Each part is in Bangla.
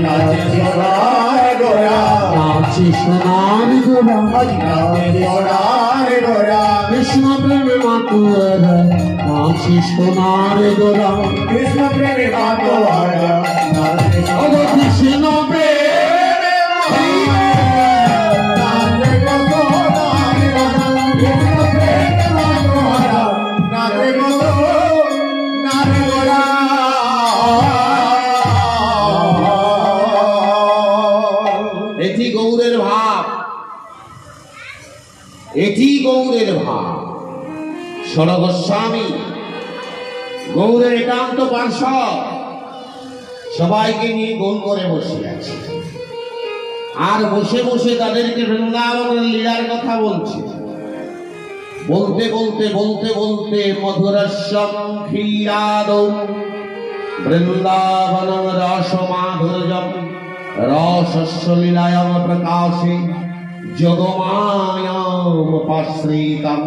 নাচে সোনার গোরা কৃষ্ণ প্রেমে মাতুয়ারা নাচে সোনার গোরা কৃষ্ণ প্রেমে মাতুয়ারা কৃষ্ণ প্রেমে এটি গৌরের ভাব। সরগ গোস্বামী গৌরের একান্ত পার্ষদ, সবাইকে নিয়ে গোল করে বসে আছে, আর বসে বসে তাদেরকে বৃন্দাবনের লীলার কথা বলছে। বলতে বলতে বলতে বলতে মধুরস্যম ক্ষীরাদৌ বৃন্দাবনম রসমাধুর্যম রসস্য লীলায়াম প্রকাশে যোগমায়াম পাশ্রিতম।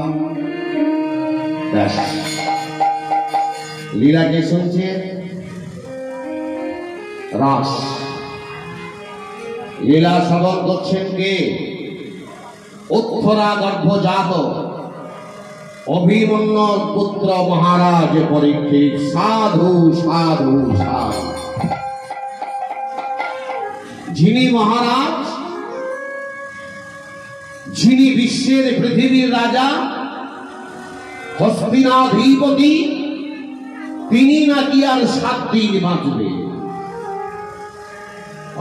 লীলাকে শুনছে রাস, লীলা শ্রবণ করছেন কে? উত্তরা গর্ভজাত অভিমন্যুর পুত্র মহারাজ পরীক্ষিত। সাধু সাধু সাধু। যিনি মহারাজ, যিনি বিশ্বের পৃথিবীর রাজা, হস্তিনাধিপতি, তিনি নাকি আর 7 দিন বাঁচবে।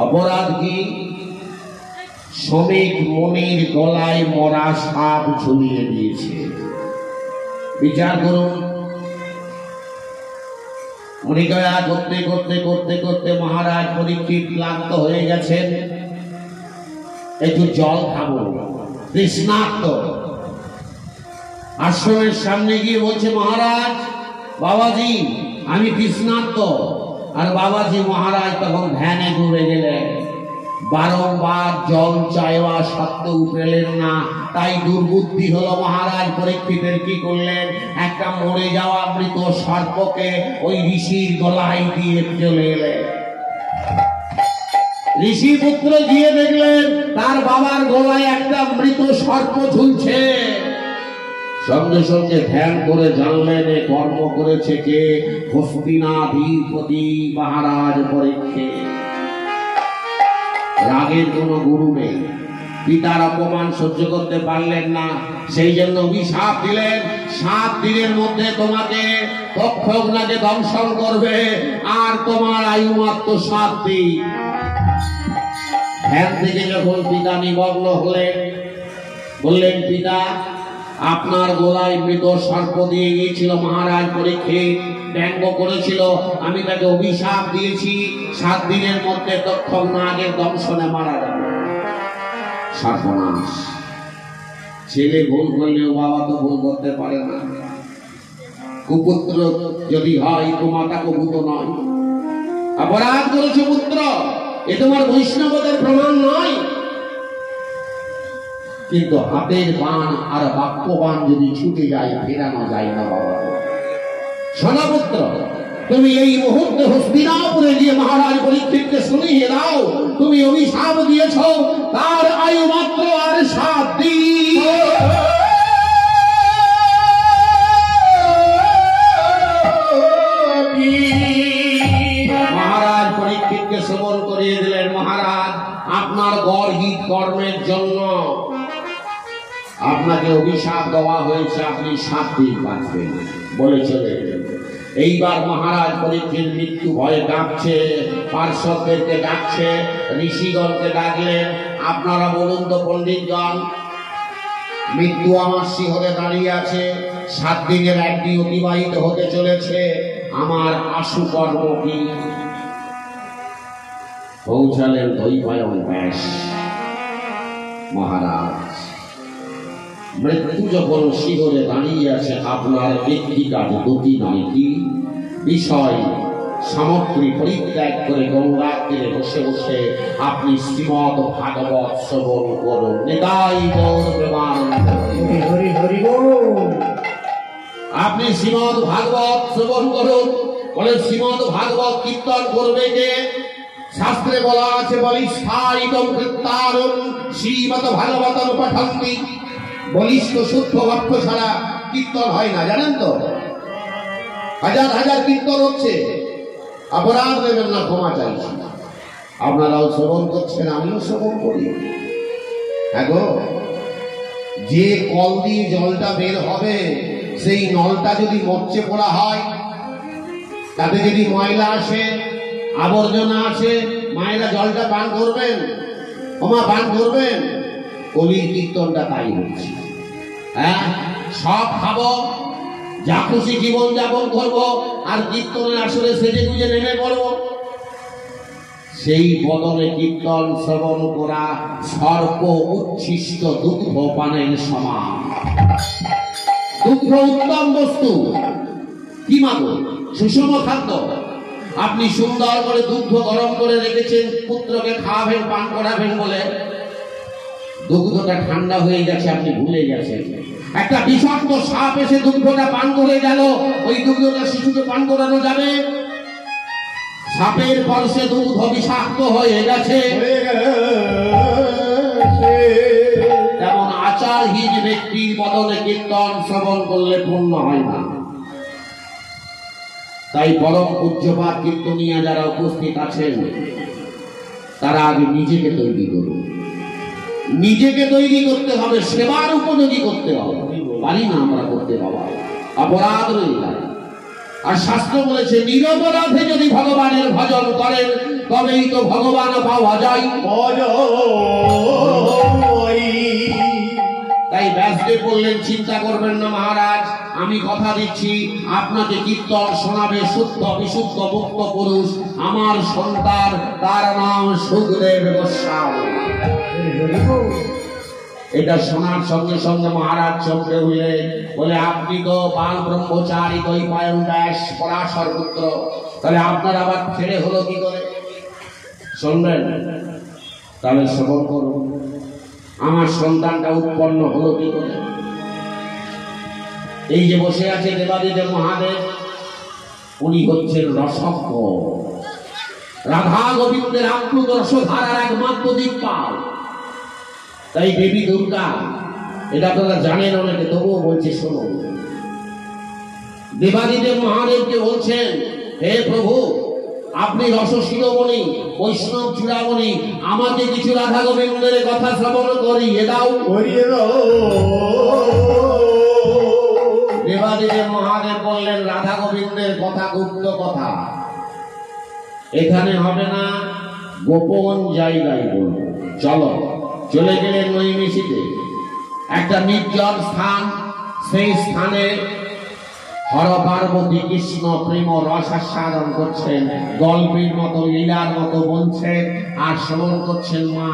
অপরাধ কি? শ্রমিক মনির গলায় মরা সাপ ঝুলিয়ে দিয়েছে। বিচার করুন। মণিগয়া করতে করতে করতে করতে মহারাজ পরীক্ষিত ক্লান্ত হয়ে গেছেন। একটু জল খাবো, তৃষ্ণার্ত। আশ্রমের সামনে গিয়ে বলছে, মহারাজ, বাবাজি আমি তৃষ্ণার্ত। আর বাবাজি মহারাজ তখন ধ্যানে ডুবে গেলেন। বারংবার জল চাইওয়া সত্ত্বেও পেলেন না। তাই দুর্বুদ্ধি হলো মহারাজ পরীক্ষিতের। কি করলেন? একটা মরে যাওয়া মৃত সর্পকে ওই ঋষির গলায় দিয়ে চলে এলেন। ঋষি পুত্র গিয়ে দেখলেন তার বাবার গলায় একটা মৃত সর্প ঝুলছে। সঙ্গে সঙ্গে ধ্যান করে জানলেন এ কর্ম করেছে কে? হস্তিনাধিপতি মহারাজ পরীক্ষিত। রাগের কোন গুরু নেই। পিতার অপমান সহ্য করতে পারলেন না, সেই জন্য অভিশাপ দিলেন, 7 দিনের মধ্যে তোমাকে তক্ষকনাকে দংশন করবে, আর তোমার আয়ু মাত্র 7 দিন। ধ্যান থেকে যখন পিতা নিমগ্ন হলেন, বললেন, পিতা আপনার গলায় মৃত সর্প দিয়ে গিয়েছিল মহারাজ পরীক্ষিত, ব্যঙ্গ করেছিল, আমি তাকে অভিশাপ দিয়েছি 7 দিনের মধ্যে তক্ষকনাগের দংশনে মারা যাবে। সর্বনাশ। ছেলে ভুল করলেও বাবা তো ভুল করতে পারে না। কুপুত্র যদি হয় তো মাতা কভূত নয়। অপরাধ করেছে পুত্র, এ তোমার বৈষ্ণবদের প্রমাণ নয়। কিন্তু হাতের বাণ আর বাক্যবাণ যদি ছুটে যায় ফেরানো যায় না বাবা। সোনাপুত্র, তুমি এই মুহূর্তে হস্তিনাপুরে গিয়ে মহারাজ পরীক্ষিতকে শুনিয়ে দাও, তুমি অভিশাপ দিয়েছ, তার আয়ু মাত্র আর 7 দিন। মহারাজ পরীক্ষিতকে শ্রবণ করিয়ে দিলেন, মহারাজ আপনার গর্হিত কর্মের জন্য আপনাকে অভিশাপ দেওয়া হয়েছে, আপনি 7 দিন বাঁচবেন বলে চলে গেলেন। এইবার মহারাজ পরীক্ষিত মৃত্যু ভয়ে ডাকছে, পার্শ্বদেরকে ডাকছে, ঋষিগণকে ডাকলেন, আপনারা বলুন তো পণ্ডিতগণ, মৃত্যু আমার শিহরে দাঁড়িয়ে আছে, 7 দিনের একদিন অতিবাহিত হতে চলেছে, আমার আশু কর্ম কি? পৌঁছালেন দ্বৈপায়ন ব্যাস। মহারাজ, মৃত্যু যখন শিহরে দাঁড়িয়ে আছে, আপনার একটি কাজ গতি নয় কি? বিষয় সামগ্রী পরিত্যাগ করে গঙ্গার তীরে বসে বসে আপনি শ্রীমদ ভাগবত শ্রবণ করুন। নিতাই গৌর প্রেমানন্দ হরি হরি বল। আপনি শ্রীমদ ভাগবত শ্রবণ করুন। বলে শ্রীমদ ভাগবত কীর্তন করবে কে? শাস্ত্রে বলা আছে বলিষ্ঠাইতম কৃত্তারুম শ্রীমত ভাগবতম পঠন্তি। বলিষ্ঠ শুদ্ধ অর্থ ছাড়া কীর্তন হয় না, জানেন তো? হাজার হাজার কীর্তন হচ্ছে, অপরাধ দেবেন না, ক্ষমা চাইছি। আপনারাও শ্রবণ করছেন, আমিও শ্রবণ করি। হ্যাঁ গো, যে কল দিয়ে জলটা বের হবে সেই নলটা যদি মরচে পড়া হয়, তাতে যদি ময়লা আসে, আবর্জনা আসে, মায়েরা জলটা পান করবেন? ওমা পান করবেন? কলির কীর্তনটা তাই হচ্ছে। হ্যাঁ, সব খাবো, যা খুশি জীবন যাপন করবো, আর কীর্তনের আসলে সেজে গুজে নেমে পড়বো। সেই বদলে কীর্তন শ্রবণ করা সর্প উচ্ছিষ্ট দুগ্ধ পানের সমান। দুগ্ধ উত্তম বস্তু, কি মাগো, সুষম খাদ্য। আপনি সুন্দর করে দুগ্ধ গরম করে রেখেছেন, পুত্রকে খাওয়াবেন, পান করাবেন বলে দুগ্ধটা ঠান্ডা হয়ে গেছে, আপনি ভুলে গেছেন। একটা বিষাক্ত সাপ এসে দুগ্ধটা পান করে গেল, ওই দুগ্ধটা শিশুকে পান করানো যাবে? সাপের পরশে দুগ্ধ বিষাক্ত হয়ে গেছে। তেমন আচারহীন ব্যক্তির বদলে কীর্তন শ্রবণ করলে পূর্ণ হয় না। তাই পরম পূজ্যপাদ কীর্তনিয়া যারা উপস্থিত আছেন, তারা আগে নিজেকে তৈরি করুন। নিজেকে তৈরি করতে হবে, সেবার উপযোগী করতে হবে। পারি না আমরা করতে, বাবা, অপরাধ রয়ে যায়। আর শাস্ত্র বলেছে নিরপরাধে যদি ভগবানের ভজন করেন তবেই তো ভগবান পাওয়া যায়। তাই ব্যাসদেব বললেন, চিন্তা করবেন না মহারাজ, আমি কথা দিচ্ছি আপনাকে কীর্তন শোনাবে শুদ্ধ বিশুদ্ধ মুক্ত পুরুষ, আমার সন্তান, তার নাম সুখদেব গোস্বামী। এটা শোনার সঙ্গে সঙ্গে মহারাজ চমকে উঠলেন, বলে আপনি তো বাল ব্রহ্মচারী দ্বৈপায়ন ব্যাস পরাশর পুত্র, তাহলে আপনার আবার ছেড়ে হলো কি করে? শুনবেন? তাহলে শ্রবণ করুন, আমার সন্তানটা উৎপন্ন হলো কি করে। এই যে বসে আছে দেবাদিদেব মহাদেব, উনি হচ্ছেন রসজ্ঞ, রাধা গোবিন্দের আপ্লুত রসধারার একমাত্র দিকপাল। তাই দেবী দুর্গা, এটা আপনারা জানেন অনেকে, তবুও বলছে শুনুন। দেবাদিদেব মহাদেবকে বলছেন, হে প্রভু, আপনি রসশিরোমণি, বৈষ্ণব চূড়ামণি, আমাকে কিছু রাধা গোবিন্দের কথা শ্রবণ করিয়ে দাও। দেবাদিদেব মহাদেব বললেন, রাধা গোবিন্দের কথা গুপ্ত কথা, এখানে হবে না, গোপন জায়গায় বলবো, চলো। চলে গেলেন নৈমিষিতে, একটা নির্জন স্থান। সেই স্থানে হর পার্বতী কৃষ্ণ প্রেম রস আস্বাদন করছেন, গল্পের মতো লীলার মতো বলছেন আর শ্রবণ করছেন মা।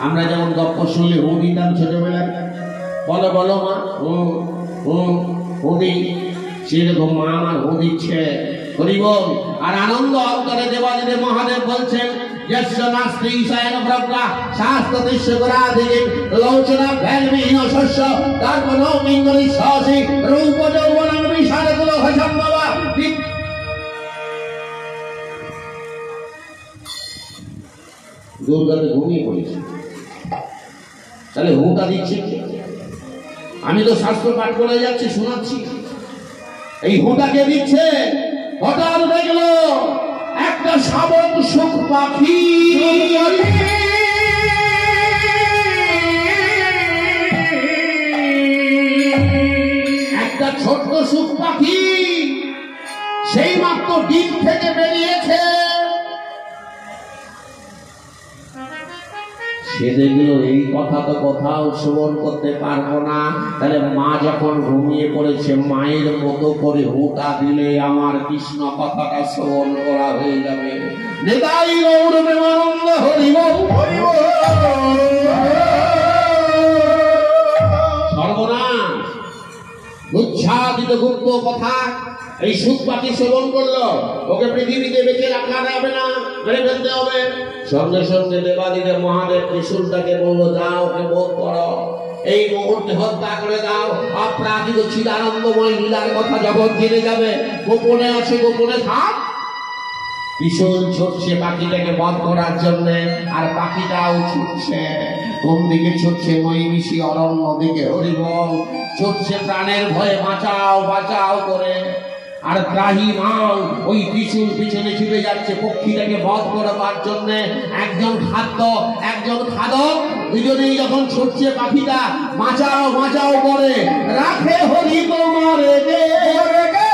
আমরা যেমন গল্প শুনলে হু দিতাম ছোটবেলায়, বলো বলো মা, হু দি, সেরকম মা আমার হু দিচ্ছে, হরি বল। আর আনন্দ অন্তরে দেবাদিদেব মহাদেব বলছেন, দুর্গাতে ঘুমিয়ে পড়েছে, তাহলে হুটা দিচ্ছে। আমি তো শাস্ত্র পাঠ করে যাচ্ছি, শোনাচ্ছি, এই হুটাকে দিচ্ছে। হঠাৎ দেখল একটা শাবক সুখ পাখি একটা ছোট্ট সুখ পাখি সেই মাত্র ডিম থেকে বেরিয়েছে। সে দেখলো এই কথা তো কোথাও শ্রবণ করতে পারবো না, তাহলে মা যখন ঘুমিয়ে পড়েছে, মায়ের মতো করে হুটা দিলে আমার কৃষ্ণ কথাটা শ্রবণ করা হয়ে যাবে। নিতাই গৌর প্রেমানন্দ হরি বল। সর্বনাশ, উচ্ছ্বাদিত গুপ্ত কথা এই সুখ পাখি শ্রবণ করলো, ওকে পৃথিবীতে বেঁচে রাখা যাবে না, মেরে ফেলতে হবে। সঙ্গে সঙ্গে দেবাদিদেব মহাদেব ত্রিশূলটাকে বললো, যাও ওকে বোধ করো, এই মুহূর্তে হত্যা করে দাও। অপ্রাকৃত চিদানন্দময় লীলার কথা জগৎ জেনে যাবে, গোপনে আছে গোপনে থাক। ভীষণ ছুটছে পাখিটাকে বধ করার জন্য, আর পাখিটাও ছুটছে। কোন দিকে ছুটছে? নৈমিষী অরণ্য দিকে। হরিবল ছুটছে প্রাণের ভয়ে, বাঁচাও বাঁচাও করে। আর ত্রাহিমাম ওই পিছুর পিছনে ছুটে যাচ্ছে পক্ষীটাকে বধ করবার জন্য। একজন খাদ্য একজন খাদক, দুজনেই যখন ছুটছে পাখিটা বাঁচাও বাঁচাও করে। রাখে হরি তোমারে গে